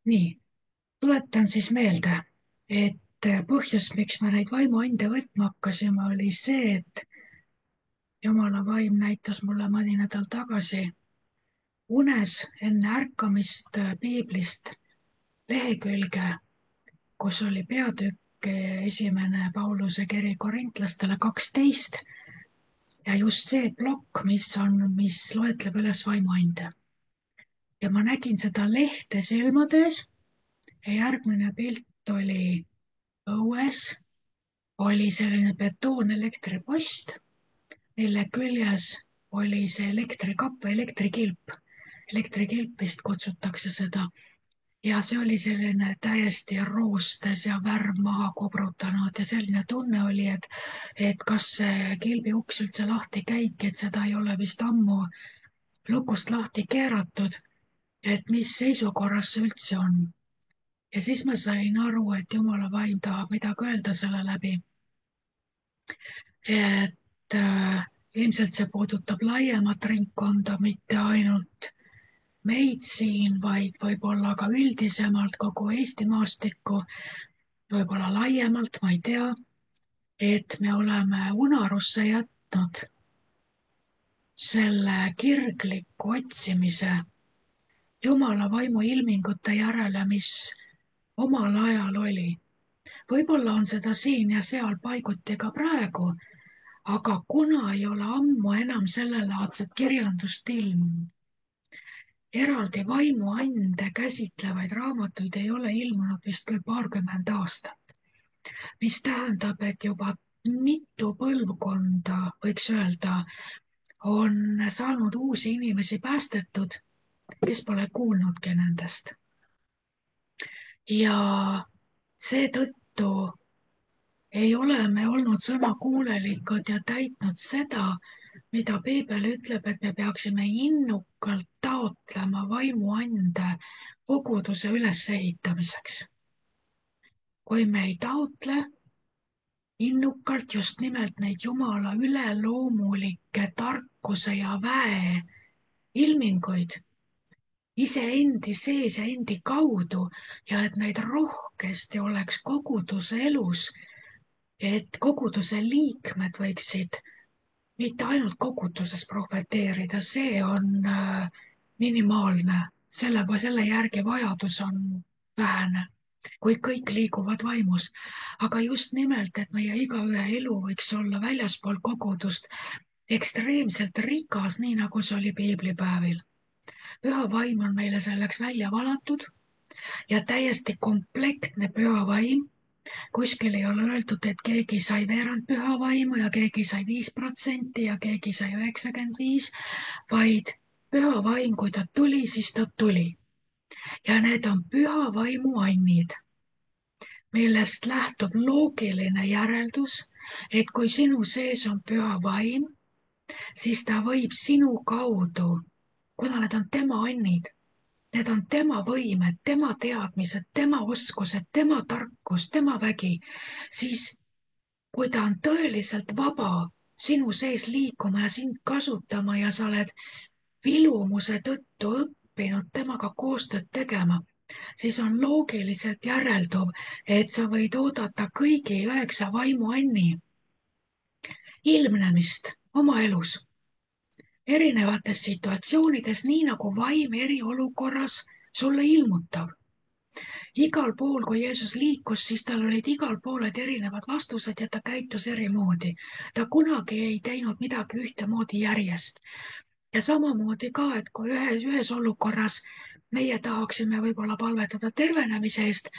Nii, tuletan siis meelde, et põhjus, miks me neid vaimuande võtma hakkasime, oli see, et Jumala vaim näitas mulle mõni nädal tagasi unes enne ärkamist piiblist lehekülge, kus oli peatükk esimene Pauluse kiri Korintlastele 12 ja just see plokk, mis loetleb üles vaimuande. Ja ma nägin seda lehte silmade ees ja järgmine pilt oli õues, oli selline betoonelektripost, mille küljes oli see elektrikapp või elektrikilp. Elektrikilp vist kutsutakse seda. Ja see oli selline täiesti roostes ja värv maha kobrutanud ja selline tunne oli, et kas see kilbi uks üldse lahti käibki, et seda ei ole vist ammu lukust lahti keeratud, et mis seisukorras see üldse on. Ja siis ma sain aru, et Jumala vaim tahab midagi öelda selle läbi. Et ilmselt see puudutab laiemat ringkonda, mitte ainult meid siin, vaid võib-olla ka üldisemalt kogu Eesti maastikku, võib-olla laiemalt, ma ei tea, et me oleme unarusse jätnud selle kirgliku otsimise Jumala vaimu ilmingute järele, mis omal ajal oli. Võib-olla on seda siin ja seal paiguti ka praegu, aga kuna ei ole ammu enam sellelaadset kirjandust ilmunud, eraldi vaimuande käsitlevaid raamatuid ei ole ilmunud vist küll paarkümmend aastat, mis tähendab, et juba mitu põlvkonda, võiks öelda, on saanud uusi inimesi päästetud, kes pole kuulnudki nendest. Ja seetõttu ei ole me olnud sõnakuulelikud ja täitnud seda, mida Piibel ütleb, et me peaksime innukalt taotlema vaimuande koguduse ülesehitamiseks. Kui me ei taotle innukalt just nimelt neid Jumala üleloomulikke tarkuse ja väe ilminguid iseendi sees ja endi kaudu ja et neid rohkesti oleks koguduse elus, et koguduse liikmed võiksid mitte ainult koguduses prohveteerida, see on minimaalne, selle järgi vajadus on vähene, kui kõik liiguvad vaimus. Aga just nimelt, et meie igaühe elu võiks olla väljaspool kogudust ekstreemselt rikas, nii nagu see oli piiblipäevil. Püha vaim on meile selleks välja valatud ja täiesti komplektne püha vaim. Kuskil ei ole öeldud, et keegi sai veerand püha vaimu ja keegi sai 5% ja keegi sai 95%, vaid püha vaim, kui ta tuli, siis ta tuli. Ja need on püha vaimu annid, millest lähtub loogiline järeldus, et kui sinu sees on püha vaim, siis ta võib sinu kaudu, kuna need on tema annid, need on tema võimed, tema teadmised, tema oskused, tema tarkus, tema vägi, siis kui ta on tõeliselt vaba sinu sees liikuma ja sind kasutama ja sa oled vilumuse tõttu õppinud temaga koostööd tegema, siis on loogiliselt järelduv, et sa võid oodata kõigi 9 vaimuanni ilmnemist oma elus erinevates situatsioonides, nii nagu vaim eriolukorras sulle ilmutab. Igal pool, kui Jeesus liikus, siis tal olid igal pool erinevad vastused ja ta käitus erimoodi. Ta kunagi ei teinud midagi ühtemoodi järjest. Ja samamoodi ka, et kui ühes olukorras meie tahaksime võib-olla palvetada tervenemise eest,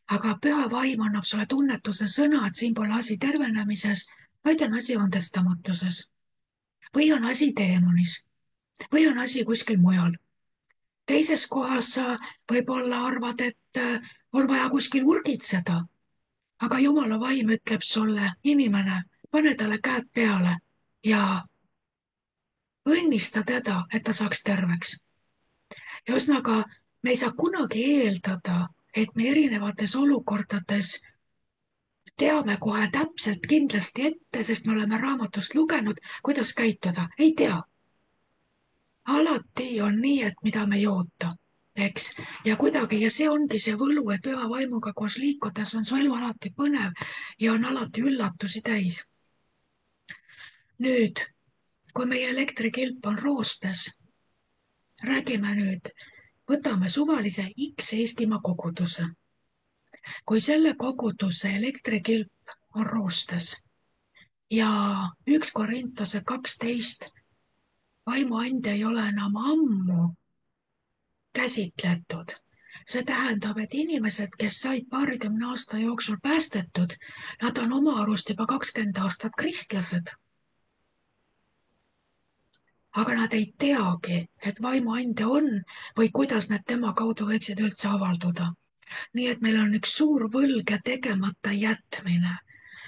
aga püha vaim annab sulle tunnetuse sõna, et siin pole asi tervenemises, vaid on asi andestamatuses. Või on asi teemonis. Või on asi kuskil mujal. Teises kohas sa võib-olla arvad, et on vaja kuskil urgitseda. Aga Jumala vaim ütleb sulle, inimene, pane talle käed peale ja õnnista teda, et ta saaks terveks. Ja ühesõnaga, me ei saa kunagi eeldada, et me erinevates olukordades teame kohe täpselt kindlasti ette, sest me oleme raamatust lugenud, kuidas käituda. Ei tea. Alati on nii, et mida me ei oota. eks, ja kuidagi, ja see ongi see võlu, et püha vaimuga koos liikudes on su elu alati põnev ja on alati üllatusi täis. Nüüd, kui meie elektrikilp on roostes, räägime nüüd, võtame suvalise X Eestimaa koguduse. Kui selle koguduse elektrikilp on roostes ja 1 Korintuse 12 vaimuand ei ole enam ammu käsitletud. See tähendab, et inimesed, kes said paarikümne aasta jooksul päästetud, nad on oma arust juba 20 aastat kristlased. Aga nad ei teagi, et vaimuande on või kuidas need tema kaudu võiksid üldse avalduda. Nii et meil on üks suur võlg ja tegemata jätmine.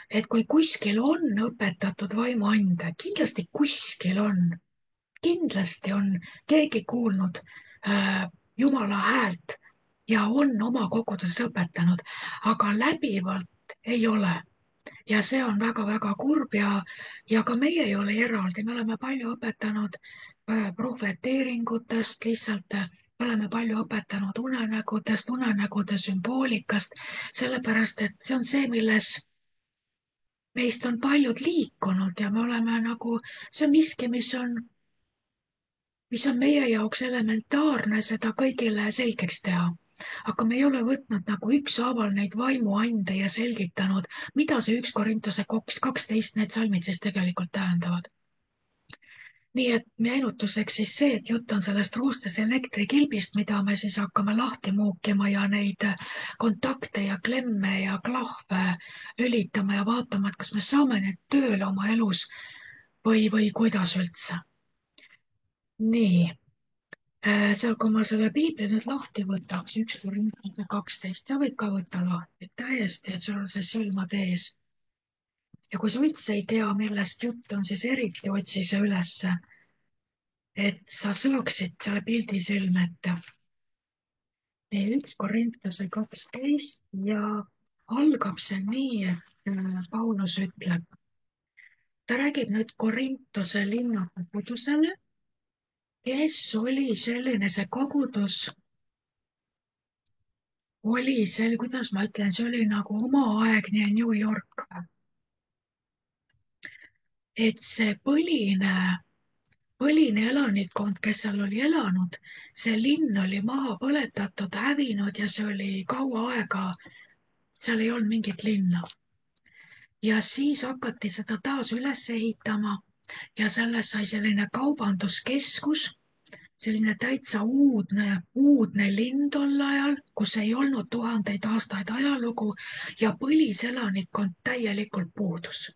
Et kui kuskil on õpetatud vaimuande, kindlasti kuskil on, kindlasti on keegi kuulnud Jumala häält ja on oma koguduses õpetanud, aga läbivalt ei ole. Ja see on väga-väga kurb ja ka meie ei ole eraldi, me oleme palju õpetanud prohveteeringutest, lihtsalt me oleme palju õpetanud unenägudest, unenägude sümboolikast, sellepärast et see on see, milles meist on paljud liikunud ja me oleme nagu, see on miski, mis on meie jaoks elementaarne seda kõigile selgeks teha. Aga me ei ole võtnud nagu ükshaaval neid vaimuande ja selgitanud, mida see 1 Korintuse 12 need salmid siis tegelikult tähendavad. Nii et meenutuseks siis see, et jutt on sellest roostes elektrikilbist, mida me siis hakkame lahti muukima ja neid kontakte ja klemme ja klahve lülitama ja vaatama, et kas me saame need tööle oma elus või kuidas üldse. Nii. Seal, kui ma selle piibli nüüd lahti võtaks, 1 Korintuse 12, sa võid ka võtta lahti, täiesti, et sul on see silmad ees. Ja kui sa üldse ei tea, millest jutt on, siis eriti otsi see ülesse, et sa saaksid selle pildi silme ette. Nii, 1 Korintuse 12 ja algab see nii, et Paulus ütleb, ta räägib nüüd Korintuse linna kogudusele, kes oli selline, see kogudus oli see, kuidas ma ütlen, see oli nagu omaaegne New York. Et see põline elanikkond, kes seal oli elanud, see linn oli maha põletatud, hävinud ja see oli kaua aega, seal ei olnud mingit linna. Ja siis hakati seda taas üles ehitama ja sellest sai selline kaubanduskeskus, selline täitsa uudne linn tol ajal, kus ei olnud tuhandeid aastaid ajalugu ja põliselanikkond täielikult puudus.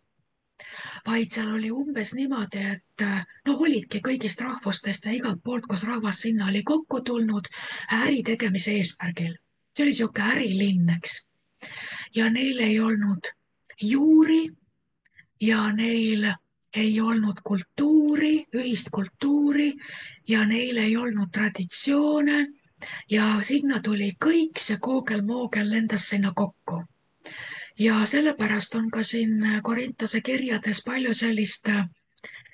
Vaid seal oli umbes niimoodi, et olidki kõigist rahvustest ja igalt poolt, kus rahvas sinna oli kokku tulnud äri tegemise eesmärgil. See oli sihuke ärilinn, eks. Ja neil ei olnud juuri ja neil ei olnud kultuuri, ühist kultuuri ja neil ei olnud traditsioone ja sinna tuli kõik see koogel-moogel lendas sinna kokku. Ja sellepärast on ka siin Korintuse kirjades palju sellist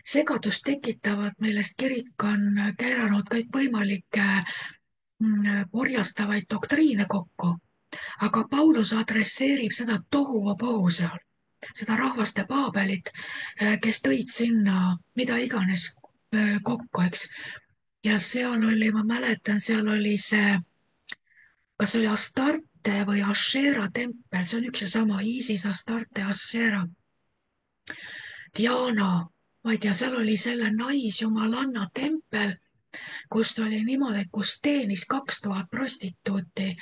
segadust tekitavat, millest kirik on keeranud kõikvõimalikke orjastavaid doktriine kokku. Aga Paulus adresseerib seda tohuvabohu seal, seda rahvaste paabelit, kes tõid sinna mida iganes kokku, eks. Ja seal oli, ma mäletan, seal oli see, kas oli Astarte või Ashera tempel, see on üks ja sama, Iisis, Astarte, Ashera. Diana, ma ei tea, seal oli selle naisjumalanna tempel, kus oli niimoodi, kus teenis 2000 prostituuti,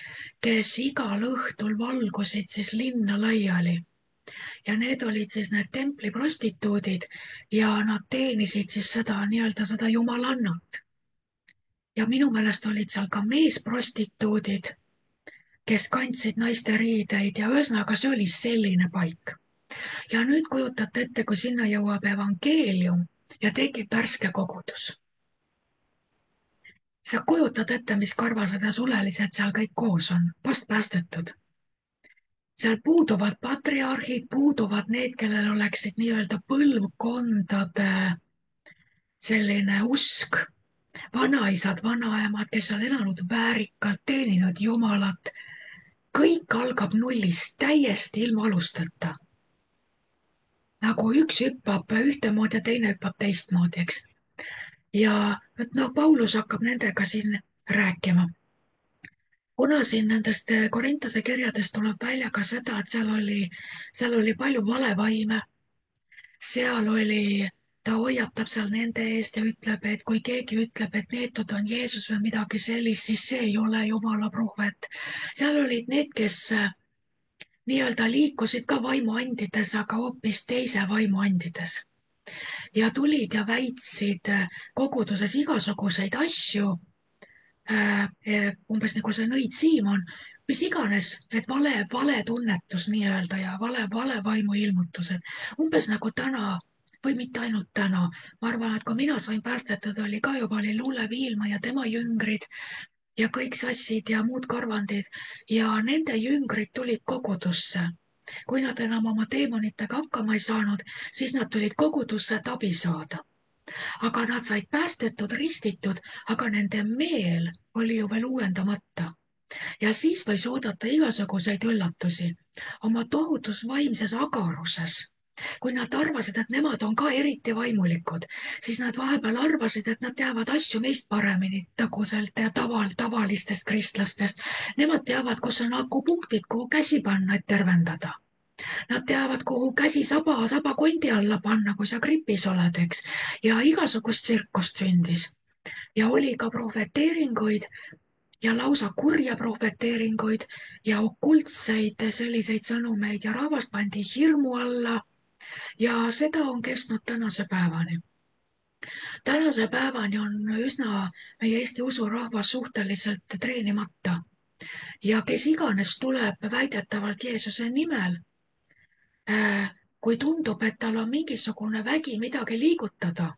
kes igal õhtul valgusid siis linna laiali. Ja need olid siis need templi prostituudid ja nad teenisid siis seda nii-öelda seda jumalannat. Ja minu meelest olid seal ka meesprostituudid, kes kandsid naiste riideid ja ühesõnaga see oli selline paik. Ja nüüd kujutate ette, kui sinna jõuab evangeelium ja tekib värske kogudus. Sa kujutad ette, mis karvased ja sulelised seal kõik koos on, vast päästetud. Seal puuduvad patriarhid, puuduvad need, kellel oleksid nii-öelda põlvkondade selline usk. vanaisad, vanaemad, kes on elanud väärikalt, teeninud Jumalat. kõik algab nullist, täiesti ilma alusteta. nagu üks hüppab ühtemoodi ja teine hüppab teistmoodi, eks. ja Paulus hakkab nendega siin rääkima. kuna siin nendest Korintuse kirjadest tuleb välja ka seda, et seal oli palju valevaime, ta hoiatab seal nende eest ja ütleb, et kui keegi ütleb, et neetud on Jeesus või midagi sellist, siis see ei ole Jumala prohvet. seal olid need, kes nii-öelda liikusid ka vaimuandides, aga hoopis teise vaimuandides. ja tulid ja väitsid koguduses igasuguseid asju, umbes nagu see nõid Siimon, mis iganes, et valetunnetus nii-öelda ja vale vaimuilmutused, umbes nagu täna või mitte ainult täna. ma arvan, et kui mina sain päästetud, oli Luule Viilma ja tema jüngrid ja kõik sassid ja muud karvandid ja nende jüngrid tulid kogudusse. kui nad enam oma teemonitega hakkama ei saanud, siis nad tulid kogudusse, et abi saada. aga nad said päästetud, ristitud, aga nende meel oli ju veel uuendamata. ja siis võis oodata igasuguseid üllatusi oma tohutus vaimses agaruses. kui nad arvasid, et nemad on ka eriti vaimulikud, siis nad vahepeal arvasid, et nad teavad asju meist paremini, nagu sealt tavalistest kristlastest. Nemad teavad, kus on akupunktid, kuhu käsi panna, et tervendada. Nad teavad, kuhu käsi saba kondi alla panna, kui sa gripis oled, eks. ja igasugust tsirkust sündis. ja oli ka prohveteeringuid ja lausa kurja prohveteeringuid ja okultseid selliseid sõnumeid ja rahvast pandi hirmu alla. ja seda on kestnud tänase päevani. tänase päevani on üsna meie Eesti usurahvas suhteliselt treenimata. ja kes iganes tuleb väidetavalt Jeesuse nimel, kui tundub, et tal on mingisugune vägi midagi liigutada,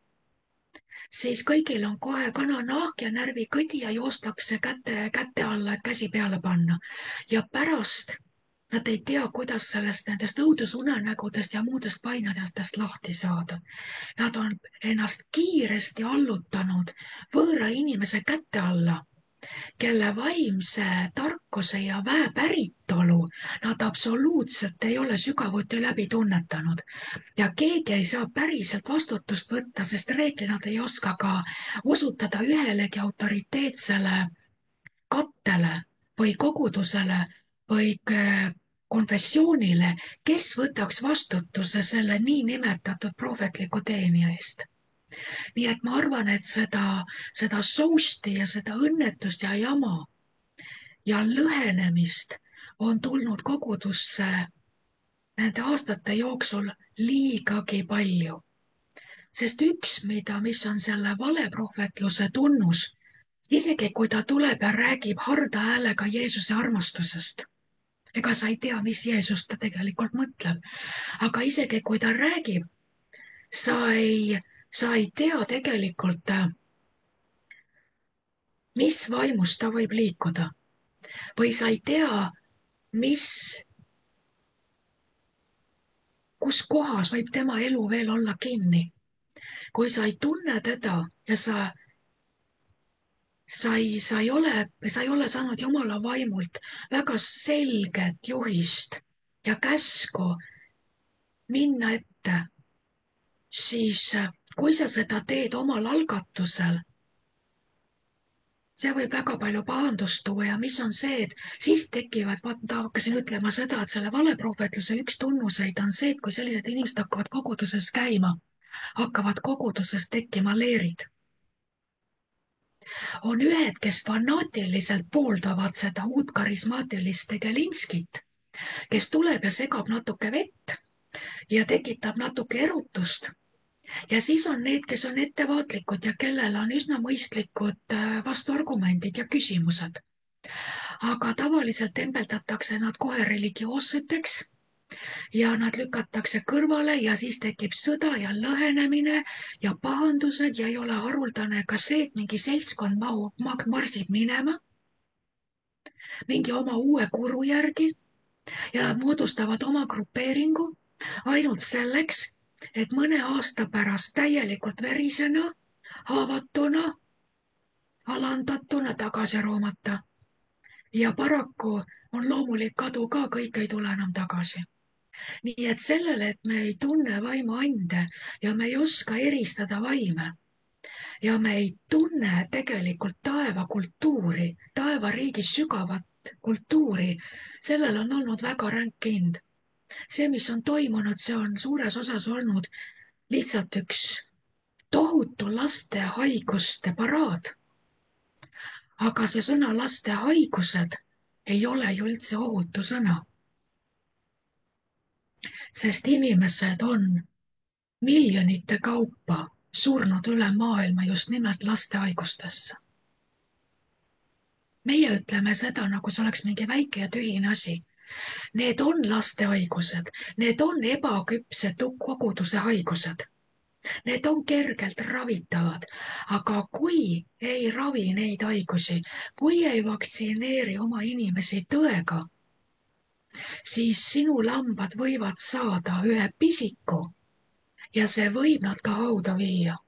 siis kõigil on kohe kananahk ja närvikõdi ja joostakse käte alla, et käsi peale panna. ja pärast nad ei tea, kuidas nendest õudusunenägudest ja muudest painadest lahti saada. Nad on ennast kiiresti allutanud võõra inimese käte alla, kelle vaimse tarkuse ja väe päritolu nad absoluutselt ei ole sügavuti läbi tunnetanud. ja keegi ei saa päriselt vastutust võtta, sest reeglina nad ei oska ka osutada ühelegi autoriteetsele kattele või kogudusele või konfessioonile, kes võtaks vastutuse selle niinimetatud prohvetliku teenija eest. nii et ma arvan, et seda sousti ja seda õnnetust ja jama ja lõhenemist on tulnud kogudusse nende aastate jooksul liigagi palju. sest üks, mis on selle valeprohvetluse tunnus, isegi kui ta tuleb ja räägib harda häälega Jeesuse armastusest, ega sa ei tea, mis Jeesust ta tegelikult mõtleb, aga isegi kui ta räägib, sa ei tea tegelikult, mis vaimus ta võib liikuda või sa ei tea, kus kohas võib tema elu veel olla kinni. kui sa ei tunne teda ja sa ei ole saanud Jumala vaimult väga selget juhist ja käsku minna ette, siis kui sa seda teed omal algatusel, see võib väga palju pahandust tuua ja mis on see, et siis tekivad, hakkasin ütlema seda, et selle valeprohvetluse üks tunnuseid on see, et kui sellised inimesed hakkavad koguduses käima, hakkavad koguduses tekkima leerid. on ühed, kes fanaatiliselt pooldavad seda uut karismaatilist tegelinskit, kes tuleb ja segab natuke vett ja tekitab natuke erutust. ja siis on need, kes on ettevaatlikud ja kellel on üsna mõistlikud vastuargumendid ja küsimused. aga tavaliselt tembeldatakse nad kohe religioosseteks ja nad lükatakse kõrvale ja siis tekib sõda ja lõhenemine ja pahandused ja ei ole haruldane ka see, et mingi seltskond marsib minema mingi oma uue guru järgi ja nad moodustavad oma grupeeringu ainult selleks, et mõne aasta pärast täielikult verisena, haavatuna alandatuna tagasi roomata. Ja paraku on loomulik kadu ka, kõik ei tule enam tagasi. Nii et sellele, et me ei tunne vaimuande ja me ei oska eristada vaime ja me ei tunne tegelikult taevakultuuri, taevariigi sügavat kultuuri, sellel on olnud väga ränk hind. See, mis on toimunud, see on suures osas olnud lihtsalt üks tohutu laste haiguste paraad. Aga see sõna laste haigused ei ole ju üldse ohutu sõna. Sest inimesed on miljonite kaupa surnud üle maailma just nimelt laste haigustesse. Meie ütleme seda, nagu see oleks mingi väike ja tühine asi. Need on laste haigused, need on ebaküpse koguduse haigused. Need on kergelt ravitavad, aga kui ei ravi neid haigusi, kui ei vaktsineeri oma inimesi tõega, siis sinu lambad võivad saada ühe pisiku ja see võib nad ka hauda viia.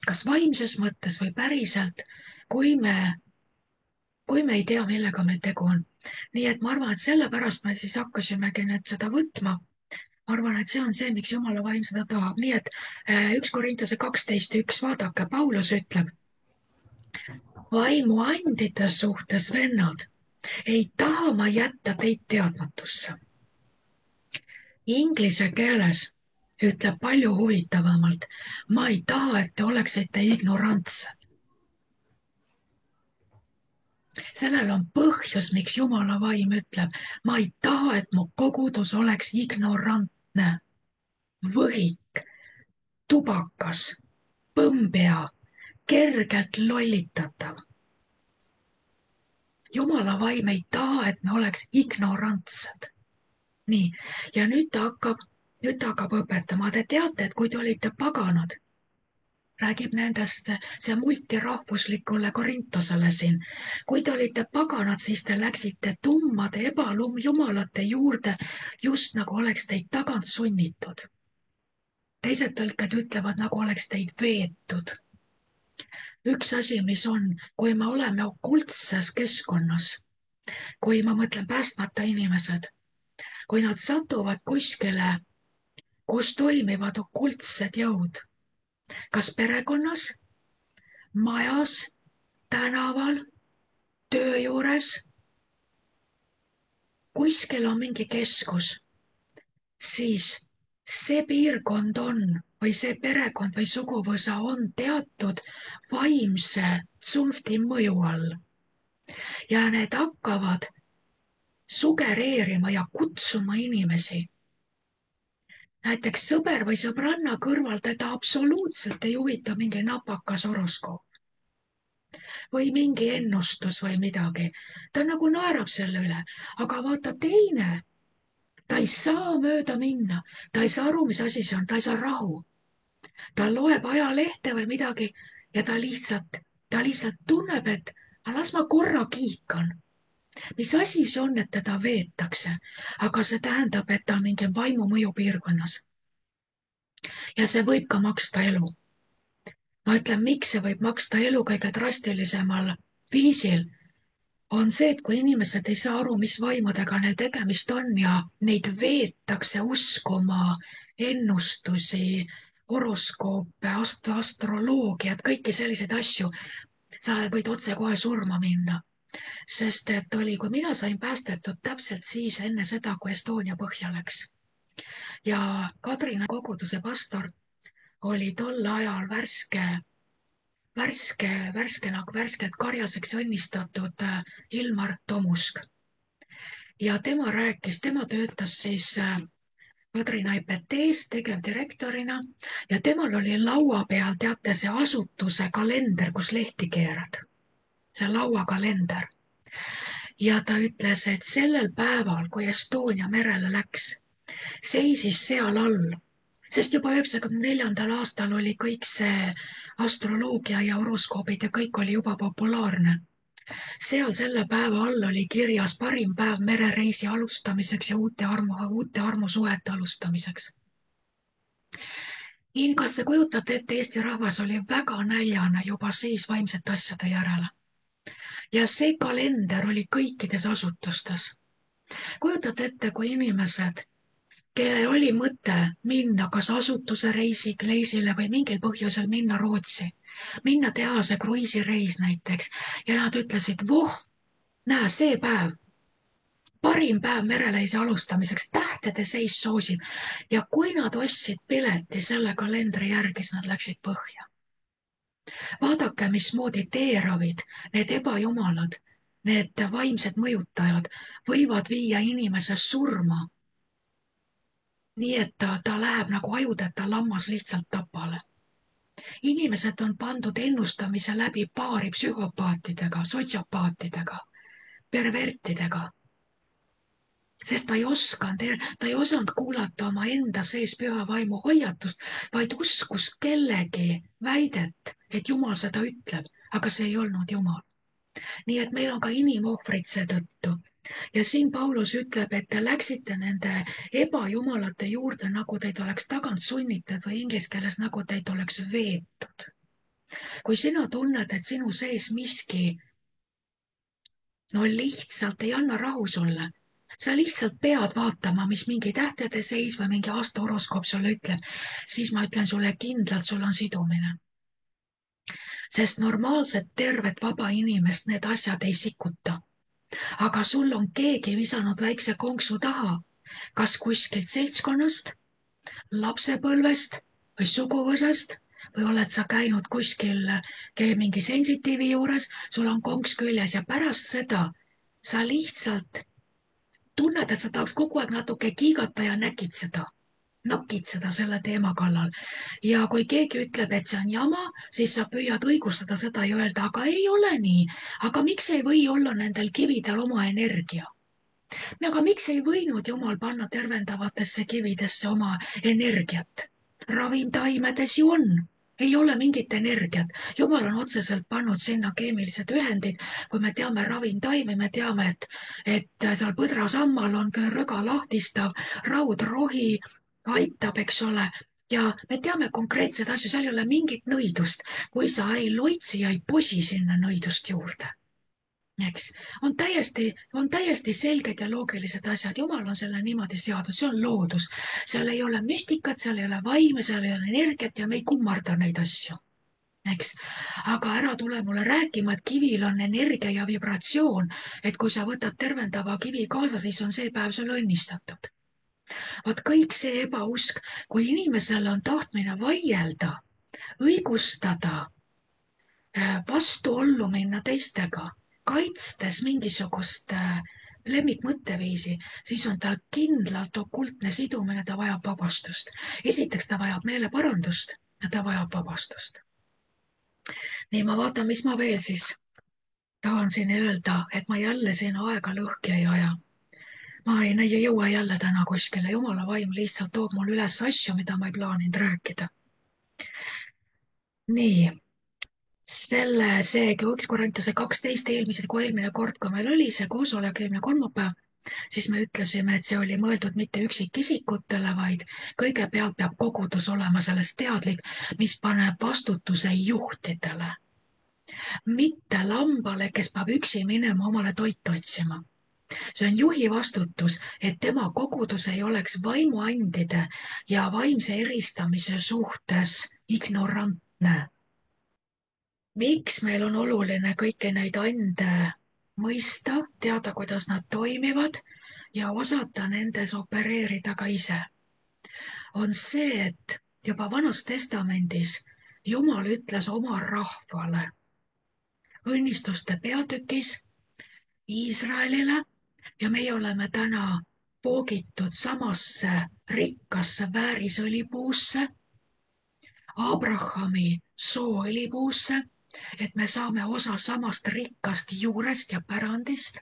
Kas vaimses mõttes või päriselt, kui me ei tea, millega meil tegu on. Nii et ma arvan, et sellepärast me siis hakkasimegi nüüd seda võtma. Ma arvan, et see on see, miks Jumala vaim seda tahab. Nii et 1 Korintuse 12:1, vaadake, Paulus ütleb, vaimuandide suhtes, vennad, ei taha ma jätta teid teadmatusse. Inglise keeles ütleb palju huvitavamalt, ma ei taha, et te oleksite ignorantsed. Sellel on põhjus, miks Jumala vaim ütleb, ma ei taha, et mu kogudus oleks ignorantne, võhik, tubakas, põmbea, kergelt lollitatav. Jumala vaim ei taha, et me oleks ignorantsed. Nii, ja nüüd ta hakkab õpetama. Te teate, et kui te olite paganad, räägib nendest see multirahvuslikule Korintosele siin. Kui te olite paganad, siis te läksite tummade ebajumalate juurde, just nagu oleks teid tagant sunnitud. Teised tõlked ütlevad, nagu oleks teid veetud. Üks asi, mis on, kui me oleme okultses keskkonnas, kui ma mõtlen päästmata inimesed, kui nad satuvad kuskile, kus toimivad okultsed jõud, kas perekonnas, majas, tänaval, töö juures, kuskil on mingi keskus, siis see piirkond on või see perekond või suguvõsa on teatud vaimse tsunfti mõju all. Ja need hakkavad sugereerima ja kutsuma inimesi. Näiteks sõber või sõbranna kõrval teda absoluutselt ei huvita mingi napakas horoskoop või mingi ennustus või midagi. Ta nagu naerab selle üle, aga vaata teine, ta ei saa mööda minna, ta ei saa aru, mis asi see on, ta ei saa rahu. Ta loeb ajalehte või midagi ja ta lihtsalt tunneb, et las ma korra kiikan. Mis asi see on, et teda veetakse, aga see tähendab, et ta on mingi vaimu mõjupiirkonnas. Ja see võib ka maksta elu. Ma ütlen, miks see võib maksta elu kõige drastilisemal viisil, on see, et kui inimesed ei saa aru, mis vaimudega neil tegemist on ja neid veetakse uskuma ennustusi, horoskoope, astroloogiat, kõiki selliseid asju, sa võid otse kohe surma minna. Sest et kui mina sain päästetud täpselt siis enne seda, kui Estonia põhja läks. Ja Kadrina koguduse pastor oli tol ajal värskelt karjaseks õnnistatud Ilmar Tomusk. Ja tema töötas siis Kadrina IPT-s tegevdirektorina ja temal oli laua peal, teate, see asutuse kalender, kus lehti keerad. See lauakalender. Ja ta ütles, et sellel päeval, kui Estonia merele läks, seisis seal all, sest juba 1994. aastal oli kõik see astroloogia ja horoskoobid ja kõik oli juba populaarne. Seal selle päeva all oli kirjas parim päev merereisi alustamiseks ja uute armusuhete alustamiseks. Kas te kujutate ette, Eesti rahvas oli väga näljane juba siis vaimsete asjade järele. Ja see kalender oli kõikides asutustes. Kujutate ette, kui inimesed, kellel oli mõte minna kas asutuse reisile või mingil põhjusel minna Rootsi, minna teha see kruiisireis näiteks, ja nad ütlesid, voh, näe, see päev, parim päev merereisi alustamiseks, tähtede seis soosib. Ja kui nad ostsid pileti selle kalendri järgi, siis nad läksid põhja. Vaadake, mismoodi teeravid, need ebajumalad, need vaimsed mõjutajad võivad viia inimese surma. Nii et ta läheb nagu ajudeta lammas lihtsalt tapale. Inimesed on pandud ennustamise läbi paari psühhopaatidega, sotsiopaatidega, pervertidega. Sest ta ei osanud kuulata oma enda sees püha vaimu hoiatust, vaid uskus kellegi väidet, et Jumal seda ütleb, aga see ei olnud Jumal. Nii et meil on ka inimohvrid seetõttu. Ja siin Paulus ütleb, et te läksite nende ebajumalate juurde, nagu teid oleks tagant sunnitud või inglise keeles nagu teid oleks veetud. Kui sina tunned, et sinu sees miski lihtsalt ei anna rahu sulle, sa lihtsalt pead vaatama, mis mingi tähtede seis või mingi aastahoroskoop sulle ütleb, siis ma ütlen sulle kindlalt, sul on sidumine. Sest normaalset, tervet, vaba inimest need asjad ei sikuta. Aga sul on keegi visanud väikse konksu taha, kas kuskilt seltskonnast, lapsepõlvest või suguvõsast, või oled sa käinud kuskil mingi sensitiivi juures, sul on konks küljes ja pärast seda sa lihtsalt tunned, et sa tahaks kogu aeg natuke kiigata ja nokitseda selle teema kallal. Ja kui keegi ütleb, et see on jama, siis sa püüad õigustada seda ja öelda, aga ei ole nii. Aga miks ei või olla nendel kividel oma energia? Aga miks ei võinud Jumal panna tervendavatesse kividesse oma energiat? Ravimtaimedes ju on. Ei ole mingit energiat. Jumal on otseselt pannud sinna keemilised ühendid. Kui me teame ravimtaimi, me teame, et seal põdrasammal on rõga lahtistav, raudrohi aitab, eks ole. Ja me teame konkreetseid asju, seal ei ole mingit nõidust, kui sa ei loitsi ja ei posi sinna nõidust juurde. Eks, on täiesti selged ja loogilised asjad. Jumal on selle niimoodi seadnud, see on loodus. Seal ei ole müstikat, seal ei ole vaime, seal ei ole energiat ja me ei kummarda neid asju. Eks, aga ära tule mulle rääkima, et kivil on energia ja vibratsioon, et kui sa võtad tervendava kivi kaasa, siis on see päev sulle õnnistatud. Vot kõik see ebausk, kui inimesel on tahtmine vaielda, õigustada, vastuollu minna teistega, kaitstes mingisugust lemmikmõtteviisi, siis on tal kindlalt okultne sidumine, ta vajab vabastust. Esiteks ta vajab meeleparandust ja ta vajab vabastust. Nii, ma vaatan, mis ma veel siis tahan siin öelda, et ma jälle siin aega lõhki ei aja. Ma ei jõua jälle täna kuskile, Jumala vaim lihtsalt toob mul üles asju, mida ma ei plaaninud rääkida. Nii, see 1 Korintuse 12 eelmine kord, kui meil oli see koosolek eelmine kolmapäev, siis me ütlesime, et see oli mõeldud mitte üksikisikutele, vaid kõigepealt peab kogudus olema sellest teadlik, mis paneb vastutuse juhtidele. Mitte lambale, kes peab üksi minema omale toitu otsima. See on juhi vastutus, et tema kogudus ei oleks vaimuandide ja vaimse eristamise suhtes ignorantne. Miks meil on oluline kõiki neid ande mõista, teada, kuidas nad toimivad ja osata nendes opereerida ka ise? On see, et juba Vanas Testamendis Jumal ütles oma rahvale õnnistuste peatükis Iisraelile ja meie oleme täna poogitud samasse rikkasse väärisõlipuusse, Abrahami sooõlipuusse, et me saame osa samast rikkast juurest ja pärandist.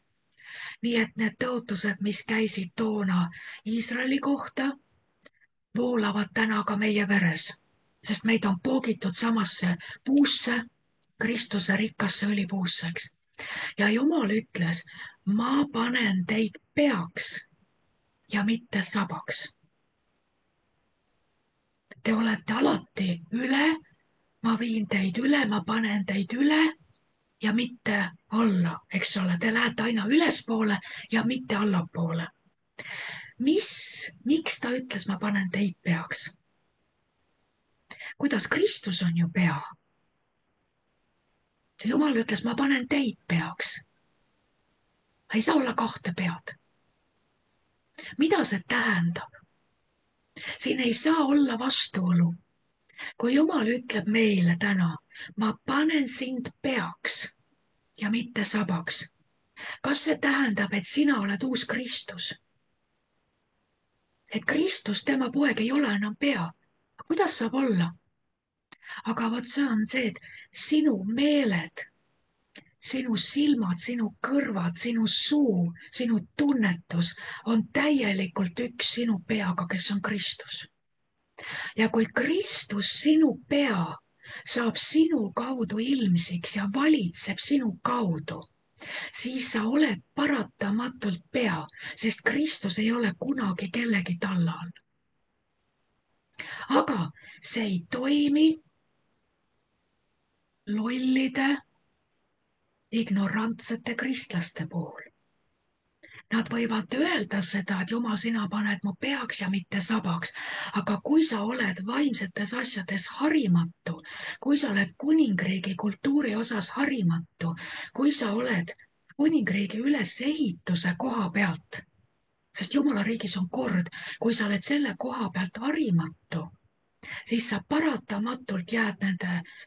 Nii et need tõotused, mis käisid toona Iisraeli kohta, voolavad täna ka meie veres, sest meid on poogitud samasse puusse, Kristuse rikkasse õlipuusse, eks. Ja Jumal ütles, ma panen teid peaks ja mitte sabaks. Te olete alati üle, ma viin teid üle, ma panen teid üle ja mitte alla, eks ole, te lähete aina ülespoole ja mitte allapoole. Miks ta ütles, ma panen teid peaks? Kuidas Kristus on ju pea? Jumal ütles, ma panen teid peaks. Ei saa olla kahte pead. Mida see tähendab? Siin ei saa olla vastuolu. Kui Jumal ütleb meile täna, ma panen sind peaks ja mitte sabaks, kas see tähendab, et sina oled uus Kristus? Et Kristus, tema poeg, ei ole enam pea? Kuidas saab olla? Aga vot see on see, et sinu meeled, sinu silmad, sinu kõrvad, sinu suu, sinu tunnetus on täielikult üks sinu peaga, kes on Kristus. Ja kui Kristus, sinu pea, saab sinu kaudu ilmsiks ja valitseb sinu kaudu, siis sa oled paratamatult pea, sest Kristus ei ole kunagi kellegi talla all. Aga see ei toimi lollide, ignorantsete kristlaste puhul. Nad võivad öelda seda, et Jumal, sina paned mu peaks ja mitte sabaks, aga kui sa oled vaimsetes asjades harimatu, kui sa oled kuningriigi kultuuri osas harimatu, kui sa oled kuningriigi ülesehituse koha pealt, sest Jumala riigis on kord, kui sa oled selle koha pealt harimatu, siis sa paratamatult jääd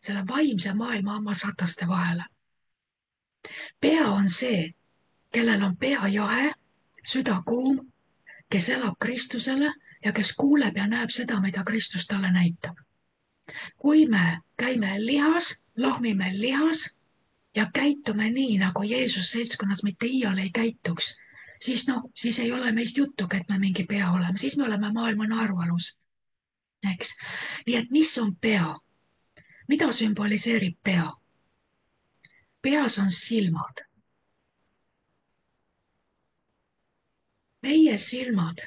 selle vaimse maailma hammasrataste vahele. Pea on see, kellel on pea jahe, süda kuum, kes elab Kristusele ja kes kuuleb ja näeb seda, mida Kristus talle näitab. Kui me käime lihas, lahmime lihas ja käitume nii, nagu Jeesus seltskonnas mitte iial ei käituks, siis ei ole meist juttugi, et me mingi pea oleme, siis me oleme maailma naerualus. Eks? Nii et mis on pea? Mida sümboliseerib pea? Peas on silmad. Meie silmad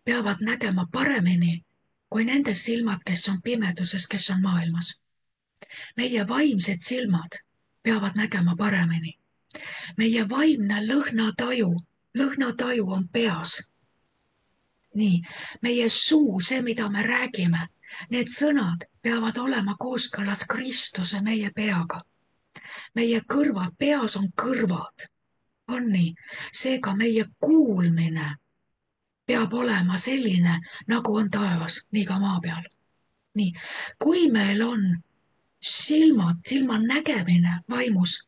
peavad nägema paremini kui nende silmad, kes on pimeduses, kes on maailmas. Meie vaimsed silmad peavad nägema paremini. Meie vaimne lõhnataju on peas. Nii, meie suu, see, mida me räägime, need sõnad peavad olema kooskõlas Kristuse meie peaga. Meie kõrvad, peas on kõrvad. On nii, seega meie kuulmine peab olema selline, nagu on taevas, nii ka maa peal. Nii, kui meil on silma nägemine vaimus,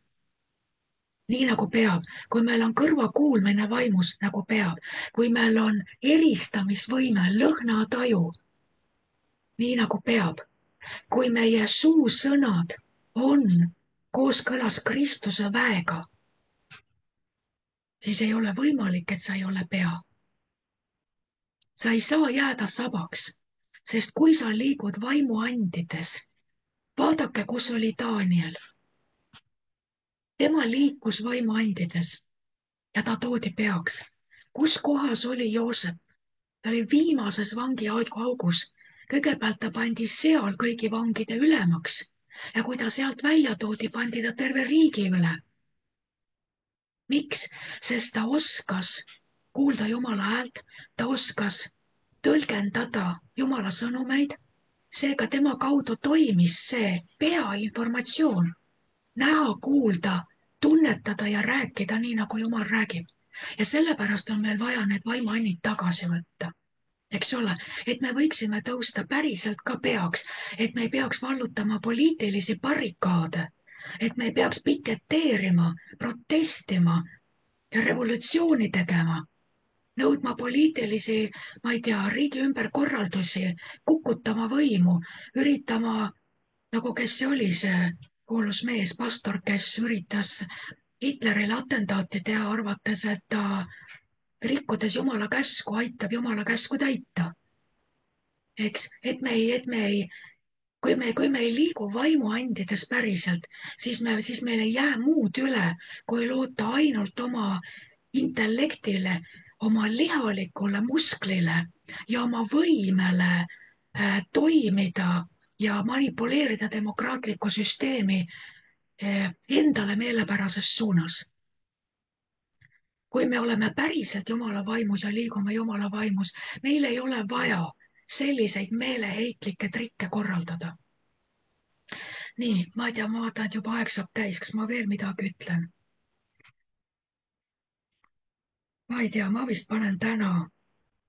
nii nagu peab, kui meil on kõrva kuulmine vaimus, nagu peab, kui meil on eristamisvõime, lõhnataju, nii nagu peab, kui meie suusõnad on kooskõlas Kristuse väega, siis ei ole võimalik, et sa ei ole pea. Sa ei saa jääda sabaks, sest kui sa liigud vaimuandides, vaadake, kus oli Daniel. Tema liikus vaimuandides ja ta toodi peaks. Kus kohas oli Joosep? Ta oli viimases vangiaugus. Kõigepealt ta pandi seal kõigi vangide ülemaks ja kui ta sealt välja toodi, pandi ta terve riigi üle. Miks? Sest ta oskas kuulda Jumala häält, ta oskas tõlgendada Jumala sõnumeid, seega tema kaudu toimis see peainformatsioon, näha, kuulda, tunnetada ja rääkida nii, nagu Jumal räägib. Ja sellepärast on meil vaja need vaimuannid tagasi võtta. Eks ole, et me võiksime tõusta päriselt ka peaks, et me ei peaks vallutama poliitilisi barrikaade, et me ei peaks piketeerima, protestima ja revolutsiooni tegema, nõudma poliitilisi, ma ei tea, riigi ümberkorraldusi, kukutama võimu, üritama, nagu kes see oli, see kuulus mees, pastor, kes üritas Hitlerile atentaati teha, arvates, et ta rikkudes Jumala käsku, aitab Jumala käsku täita. Eks, et me ei, kui me ei liigu vaimuandides päriselt, siis meil ei jää muud üle, kui loota ainult oma intellektile, oma lihalikule musklile ja oma võimele toimida ja manipuleerida demokraatlikku süsteemi endale meelepärases suunas. Kui me oleme päriselt Jumala vaimus ja liigume Jumala vaimus, meil ei ole vaja selliseid meeleheitlikke trikke korraldada. Nii, ma ei tea, ma vaatan, et juba aeg saab täis, kas ma veel midagi ütlen? Ma ei tea, ma vist panen täna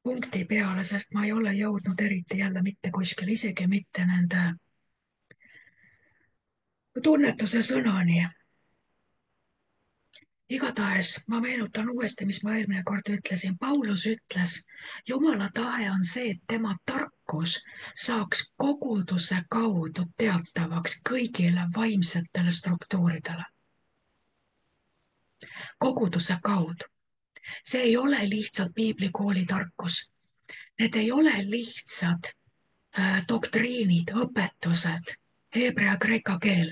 punkti peale, sest ma ei ole jõudnud eriti jälle mitte kuskil, isegi mitte nende tunnetuse sõnani. Igatahes ma meenutan uuesti, mis ma eelmine kord ütlesin. Paulus ütles, Jumala tahe on see, et tema tarkus saaks koguduse kaudu teatavaks kõigile vaimsetele struktuuridele. Koguduse kaudu. See ei ole lihtsalt piiblikooli tarkus. Need ei ole lihtsad doktriinid, õpetused, heebrea ja kreeka keel,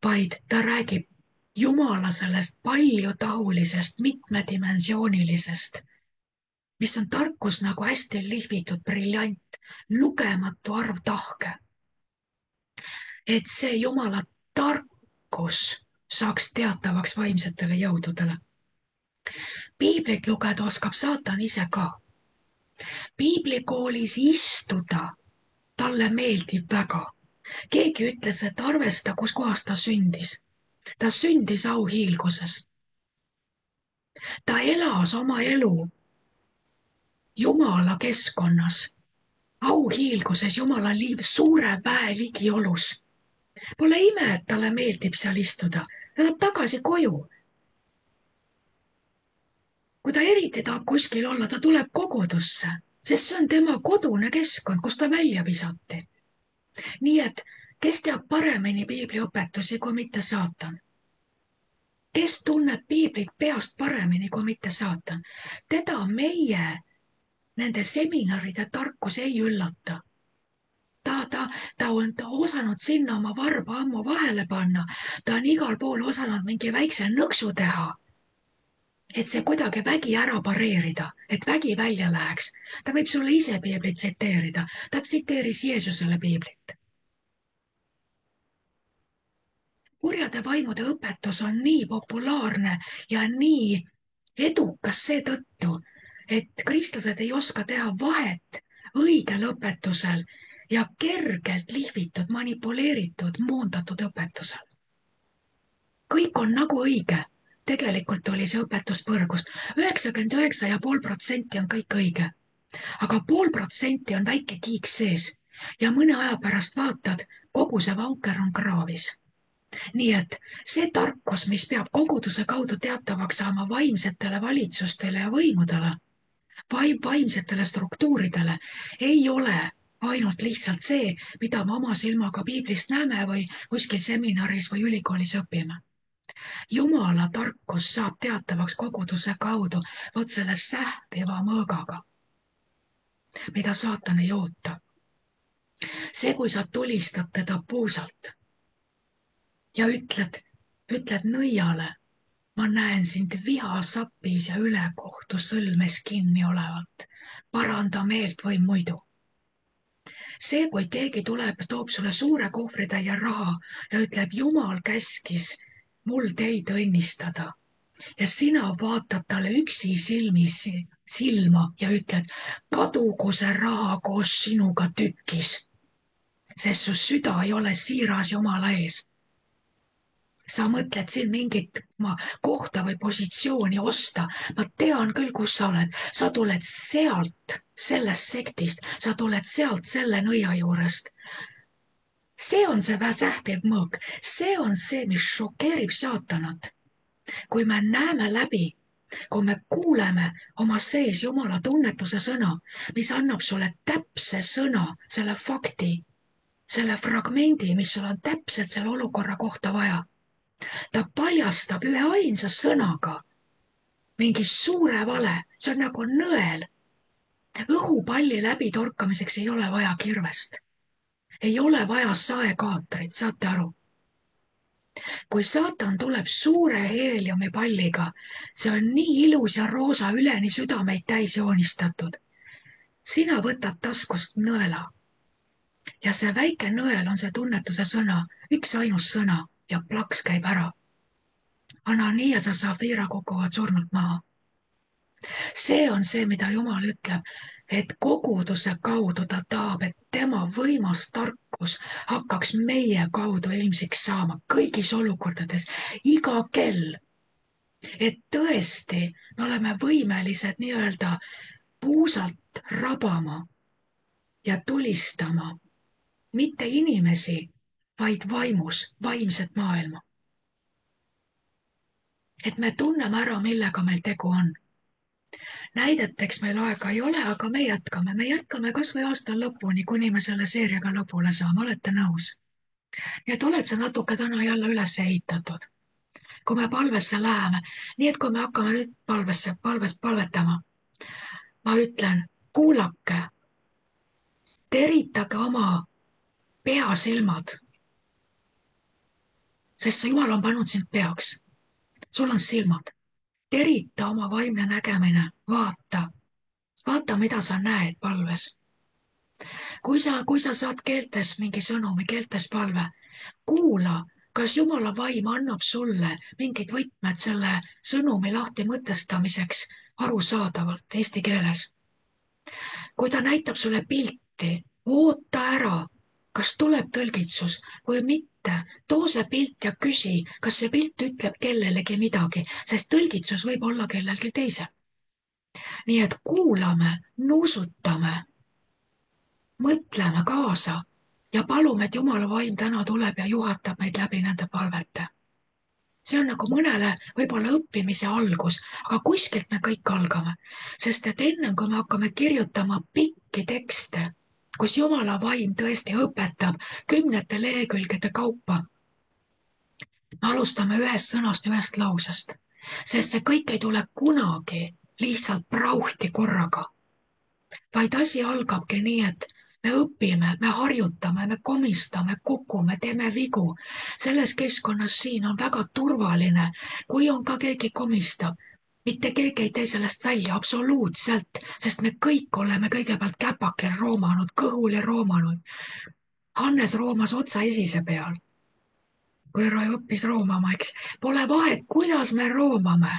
vaid ta räägib Jumala sellest paljutahulisest, mitmedimensioonilisest, mis on tarkus nagu hästi lihvitud briljant, lugematu arv tahke. Et see Jumala tarkus saaks teatavaks vaimsetele jõududele. Piiblit lugeda oskab saatan ise ka. Piiblikoolis istuda talle meeldib väga. Keegi ütles, et arvesta, kus kohas ta sündis. Ta sündis auhiilguses. Ta elas oma elu Jumala keskkonnas, auhiilguses Jumala suure väe ligiolus. Pole ime, et talle meeldib seal istuda. Ta läheb tagasi koju. Kui ta eriti tahab kuskil olla, ta tuleb kogudusse, sest see on tema kodune keskkond, kus ta välja visati. Nii et kes teab paremini piibliõpetusi kui mitte saatan? Kes tunneb piiblit peast paremini kui mitte saatan? Teda meie nende seminaride tarkus ei üllata. Ta on osanud sinna oma varba ammu vahele panna. Ta on igal pool osanud mingi väikse nõksu teha, et see kuidagi vägi ära pareerida, et vägi välja läheks. Ta võib sulle ise piiblit tsiteerida. Ta tsiteeris Jeesusele piiblit. Kurjade vaimude õpetus on nii populaarne ja nii edukas seetõttu, et kristlased ei oska teha vahet õigel õpetusel ja kergelt lihvitud, manipuleeritud, moondatud õpetusel. Kõik on nagu õige. Tegelikult oli see õpetus põrgust. 99,5% on kõik õige. Aga 0,5% on väike kiik sees ja mõne aja pärast vaatad, kogu see vanker on kraavis. Nii et see tarkus, mis peab koguduse kaudu teatavaks saama vaimsetele valitsustele ja võimudele, vaimsetele struktuuridele, ei ole ainult lihtsalt see, mida me oma silmaga piiblist näeme või kuskil seminaris või ülikoolis õpime. Jumala tarkus saab teatavaks koguduse kaudu vot selle sähviva mõõgaga, mida saatan ei oota. See, kui sa tulistad teda puusalt ja ütled nõiale, ma näen sind vihasapis ja ülekohtu sõlmes kinni olevat. Paranda meelt või muidu. See, kui keegi tuleb, toob sulle suure kohvritäie raha ja ütleb, Jumal käskis mul teid õnnistada. Ja sina vaatad talle üksi silma ja ütled, kadugu see raha koos sinuga tükis, sest su süda ei ole siiras Jumala ees. Sa mõtled siin mingit kohta või positsiooni osta. Ma tean küll, kus sa oled. Sa tuled sealt, sellest sektist. Sa tuled sealt selle nõia juurest. See on see sähviv mõõk. See on see, mis šokeerib saatanat. Kui me näeme läbi, kui me kuuleme oma sees Jumala tunnetuse sõna, mis annab sulle täpse sõna, selle fakti, selle fragmendi, mis sul on täpselt selle olukorra kohta vaja. Ta paljastab ühe ainsa sõnaga mingi suure vale, see on nagu nõel. Õhupalli läbitorkamiseks ei ole vaja kirvest. Ei ole vaja saekaatrit, saate aru? Kui saatan tuleb suure heeliumipalliga, see on nii ilus ja roosa üleni südameid täis joonistatud. sina võtad taskust nõela ja see väike nõel on see tunnetuse sõna, üksainus sõna ja plaks käib ära. Ananias ja Safira kukuvad surnult maha. See on see, mida Jumal ütleb, et koguduse kaudu ta tahab, et tema võimas tarkus hakkaks meie kaudu ilmsiks saama kõigis olukordades, iga kell. Et tõesti me oleme võimelised nii-öelda puusalt rabama ja tulistama mitte inimesi, vaid vaimus, vaimset maailma. Et me tunneme ära, millega meil tegu on. Näideteks meil aega ei ole, aga me jätkame kas või aasta lõpuni, kuni me selle seeriaga lõpule saame, olete nõus? Nii et oled sa natuke täna jälle üles ehitatud, kui me palvesse läheme, nii et kui me hakkame nüüd palvetama, ma ütlen, kuulake, teritage oma peasilmad, sest see Jumal on pannud sind peaks, sul on silmad. Terita oma vaimne nägemine, vaata, mida sa näed palves. Kui sa saad keeltes mingi sõnumi, keeltes palve, kuula, kas Jumala vaim annab sulle mingid võtmed selle sõnumi lahti mõtestamiseks arusaadavalt eesti keeles. Kui ta näitab sulle pilti, oota ära, kas tuleb tõlgitsus või mitte, too see pilt ja küsi, kas see pilt ütleb kellelegi midagi, sest tõlgitsus võib olla kellelgi teisel. Nii et kuulame, nuusutame, mõtleme kaasa ja palume, et Jumala vaim täna tuleb ja juhatab meid läbi nende palvete. See on nagu mõnele võib-olla õppimise algus, aga kuskilt me kõik algame, sest et ennem kui me hakkame kirjutama pikki tekste, kus Jumala vaim tõesti õpetab kümnete lehekülgede kaupa, me alustame ühest sõnast, ühest lausest, sest see kõik ei tule kunagi lihtsalt prauhti korraga, vaid asi algabki nii, et me õpime, me harjutame, me komistame, kukume, teeme vigu. Selles keskkonnas siin on väga turvaline, kui on ka keegi komistab. Mitte keegi ei tee sellest välja, absoluutselt, sest me kõik oleme kõigepealt käpakil roomanud, kõhuli roomanud. Hannes roomas otsa esise peal. Kui õppis roomama, eks, pole vahet, kuidas me roomame.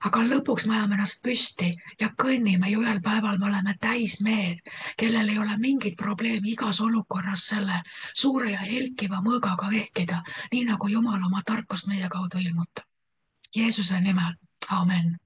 Aga lõpuks me ajame ennast püsti ja kõnnime ja ühel päeval me oleme täismehed, kellel ei ole mingit probleemi igas olukorras selle suure ja helkiva mõõgaga vehkida, nii nagu Jumal oma tarkust meie kaudu ilmutab. Jeesuse nimel, amen.